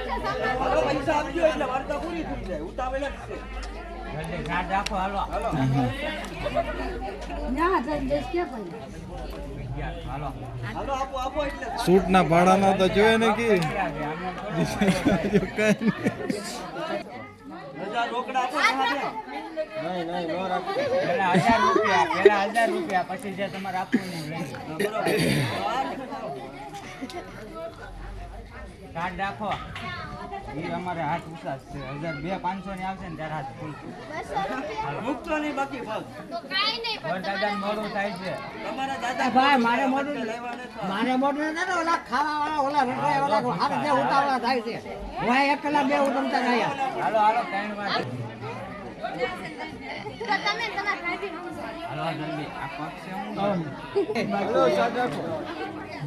પૈસા આપજો એટલે વાર્તા પૂરી થઈ જાય. ઉતાવળ જ છે. જલ્દી ગાડ રાખો. હાલો ના દેશ કે પણ હાલો હાલો આપો આપો એટલે સૂટ ના ભાડાના તો જોયે ને કે રજા રોકડા આપો સાહેબ. નહીં નહીં નો રાખો. પેલા 1000 રૂપિયા પછી જે તમારે આપવું નહીં લઈ કાર્ડ રાખો. એ અમારે હાથ ઉસાસ છે. 1500 ની આવશે ને ત્યારે હાથ ખુલશે. મુકતો નહીં બાકી ભાગ. દાદા મોડું થાય છે. તમારા દાદા ભાઈ મારે મોઢું લેવાને તો મારે મોઢું ને ઓલા ખાવા વાળા ઓલા રંગાય ઓલા હાથ જે ઉતાવળા થાય છે હું 1 કલાક 2 ઉતમતા રહ્યા હાલો 3 વાર હાલો જલ્દી. આ પગ છે હું હાલો સાદ રાખો.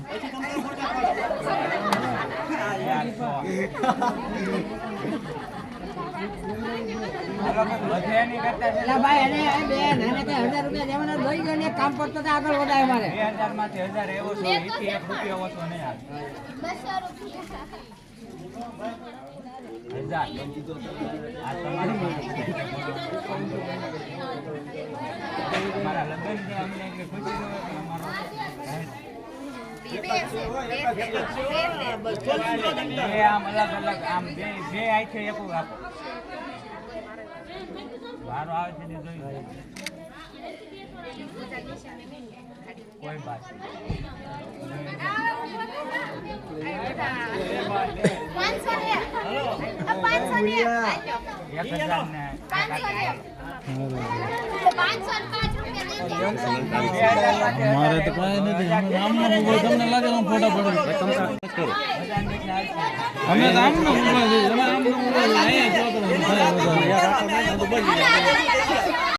પછી તમારા ફોટા પાડો. વધે નહીં કરતા છે. એલા ભાઈ એને બેન એને કે 1000 રૂપિયા દેવાના દઈ ગયો ને કામ કરતો તો આગળ વધાય મારે 2000 માંથી 1000 એવો છો. એથી 1 રૂપિયો ઓછો નહીં આવે. 1000 આ તમારા લગ્ન છે અમને એટલે ખુશી હોય કે અમારો બે આમ અલગ અલગ આમ બે આઈ છે એક આપો. વારો આવે છે ને જોઈ કોઈ બાત મારે તો કાંઈ નથી. આમનો મોબાઈલ તમને લાગે હું ફોટા પડું. અમે તો આમનો મોબાઈલ છે. તમે આમનો મોબાઈલ અહીંયા જો તો